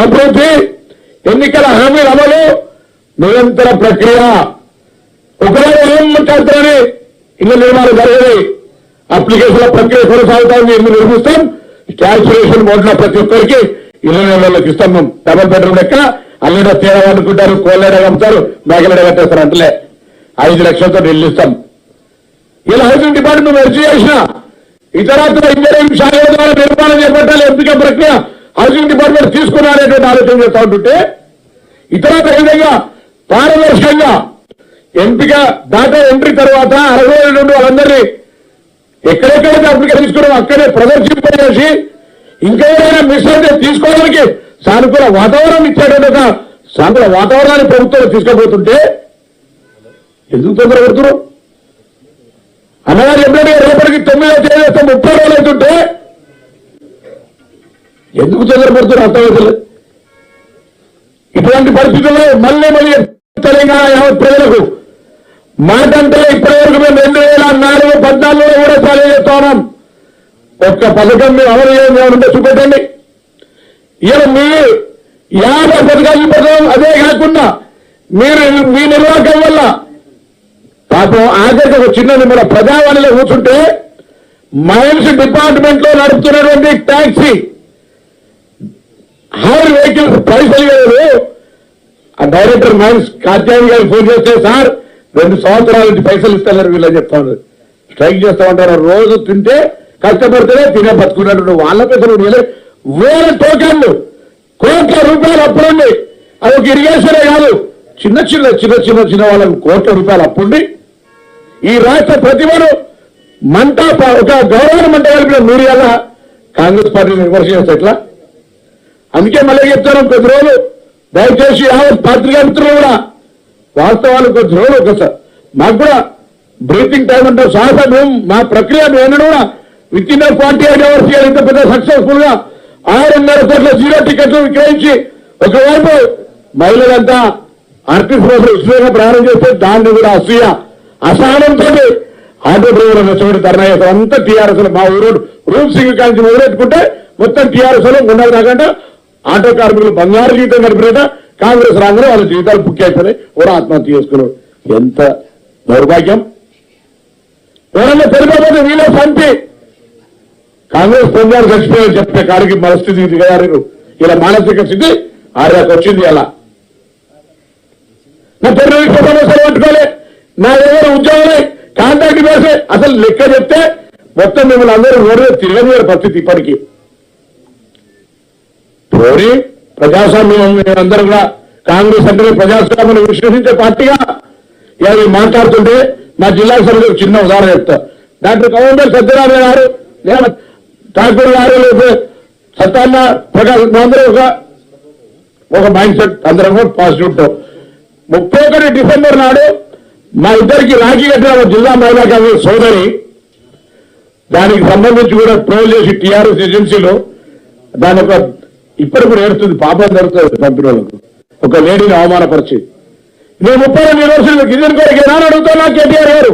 అభివృద్ధి, ఎన్నికల హామీల అమలు నిరంతర ప్రక్రియ. ఒకవేళ ఏం మాట్లాడుతారని ఇళ్ల నిర్మాణం జరగదు, అప్లికేషన్ల ప్రక్రియ కొనసాగుతా ఉంది. ఇల్లు నిర్మిస్తాం, క్యాల్కులేషన్ బోర్డులో ప్రతి ఒక్కరికి ఇళ్ల నిర్మాణాలకు ఇస్తాం. మేము డబల్ బెడ్రూమ్ లెక్క అల్లుడ తేడా అనుకుంటారు, కోళ్ళేడ కమ్ముతారు, మేకలేడ కట్టేస్తారు అంటలే. 5 లక్షలతో ఇల్లు ఇస్తాం. ఇలా హౌసింగ్ డిపార్ట్మెంట్ అర్జీ చేసిన ఇతరత్ర ఇంజనీరింగ్ శాఖల ద్వారా నిర్మాణం చేపట్టాలి, ఎంపిక ప్రక్రియ హౌసింగ్ డిపార్ట్మెంట్ తీసుకున్నారనేటువంటి ఆలోచన చేస్తూ ఉంటుంటే, ఇతరత్ర విధంగా పారదర్శకంగా ఎంపిక డాటా ఎంట్రీ తర్వాత 60 నుండి వాళ్ళందరినీ ఎక్కడెక్కడైతే అప్లికేషన్ తీసుకున్నాం అక్కడే ప్రదర్శింపజేసి ఇంకా ఏదైనా మిస్ అయితే తీసుకోవడానికి సానుకూల వాతావరణం ఇచ్చేటువంటి ఒక సానుకూల వాతావరణాన్ని ప్రభుత్వం తీసుకోబోతుంటే ఎందుకు తొందర పెడుతున్నారు? అన్నగారు ఎప్పుడైనా రేపటికి 9వ తేదీ 30 రోజులు అవుతుంటే ఎందుకు తొందర పెడుతున్నారు అర్థమవుతుంది. ఇటువంటి పరిస్థితుల్లో మళ్ళీ తెలంగాణ యావత్ ప్రజలకు మాట అంటే ఇప్పటివరకు మేము 2014-15లో కూడా చాలూ చేస్తా ఉన్నాం. ఒక్క పథకం మేము అమలు చేయాలంటే చూపెట్టండి. ఇలా మీ 50 పథకాలు చూపెట్టడం, అదే కాకుండా మీరు మీ నిర్వాహకం వల్ల పాపం ఆఖరికి ఒక చిన్న మన ప్రజావాణిలో కూర్చుంటే మైన్స్ డిపార్ట్మెంట్ లో నడుపుతున్నటువంటి ట్యాక్సీ హైర్ వెహికల్స్ పైసలు వేయలేదు. ఆ డైరెక్టర్ మైన్స్ కాత్యాయని గారికి ఫోన్ చేస్తే, సార్ 2 సంవత్సరాల నుంచి పైసలు ఇస్తున్నారు వీళ్ళని చెప్తాను, స్ట్రైక్ చేస్తామంటారు. రోజు తింటే కష్టపడితేనే తినే బతుకున్నట్టు వాళ్ళ పైసలు వేల టోకన్లు కోట్ల రూపాయలు అప్పుడుండి, అది ఒక ఇరిగేషనే కాదు, చిన్న వాళ్ళకు కోట్ల రూపాయలు అప్పుండి ఈ రాష్ట్ర ప్రతిభను మంట ఒక గౌరవ మంట కలిపిన మీరు ఎలా కాంగ్రెస్ పార్టీని విమర్శ చేస్తే ఎట్లా? అందుకే మళ్ళీ చెప్తాను, కొద్ది రోజులు దయచేసి యావత్ పత్రికా మిత్రులు కూడా వాస్తవాలు కొద్ది రోజులు ఒకసారి మాకు కూడా బ్రీతింగ్ టైం అంటే సాహసం మా ప్రక్రియ మేము కూడా విత్ ఇన్ 48 అవర్స్ ఇంత పెద్ద సక్సెస్ఫుల్ గా 6.5 కోట్ల 0 టికెట్లు విక్రయించి ఒకవైపు మహిళలంతా ఆర్టిస్ట్ కోసం ఉచితంగా ప్రయాణం చేస్తే దాన్ని కూడా అసహనంతో ఆటో డ్రైవర్ల చోటు ధర్నా చేస్తాం. అంతా టీఆర్ఎస్ లో మా ఊరు రూమ్ సింగ్ కాల్చి మొదలెట్టుకుంటే మొత్తం టీఆర్ఎస్ లో ఉన్నది కాకుండా ఆటో కార్మికులు బంగారు జీవితం గడిపినట కాంగ్రెస్ రాగానే వాళ్ళ జీవితాలు బుక్ అయిపోయి కూడా ఆత్మహత్య చేసుకున్నారు. ఎంత దౌర్భాగ్యం! ఎవరన్నా తెలియకపోతే వీళ్ళే పంపి కాంగ్రెస్ పొందారు చచ్చిపోయారు చెప్పే కాడికి పరిస్థితి ఇది కదా. ఇలా మానసిక స్థితి ఆర్యాకు వచ్చింది. అలా నా టెర్రరిస్ట్ సమస్యలు పట్టుకోలే, నా ఎవరు ఉద్యోగాలే కాంట్రాక్ట్ వేసే అసలు లెక్క చెప్తే మొత్తం మిమ్మల్ని అందరూ ఓడి తిరగని పరిస్థితి ఇప్పటికీ. పోనీ ప్రజాస్వామ్యం అందరూ కూడా కాంగ్రెస్ అంటే ప్రజాస్వామ్యం విశ్వసించే పార్టీగా ఇవి మాట్లాడుతుంటే మా జిల్లా సభ్యులకు చిన్న ఉదాహరణ చెప్తా. డాక్టర్ కవంబర్ సత్యనారాయణ గారు, ఠాకూర్ గారు, సత్యాన్న ప్రకాశ్ అందరూ ఒక మైండ్ సెట్ అందరం కూడా పాజిటివ్ ఉంటాం. 31 డిసెంబర్ నాడు మా ఇద్దరికి రాఖీ కట్టిన జిల్లా మహిళా కాంగ్రెస్ సోదరి దానికి సంబంధించి కూడా ట్రోల్ చేసి టీఆర్ఎస్ ఏజెన్సీలో దాని ఒక ఇప్పటికి కూడా ఏడుస్తుంది, పాపం జరుగుతుంది కంపెనీలకు ఒక లేడీని అవమానపరిచి. నేను 32 రోజులు గిరిజన కోరిక అడుగుతున్నా కేటీఆర్ గారు.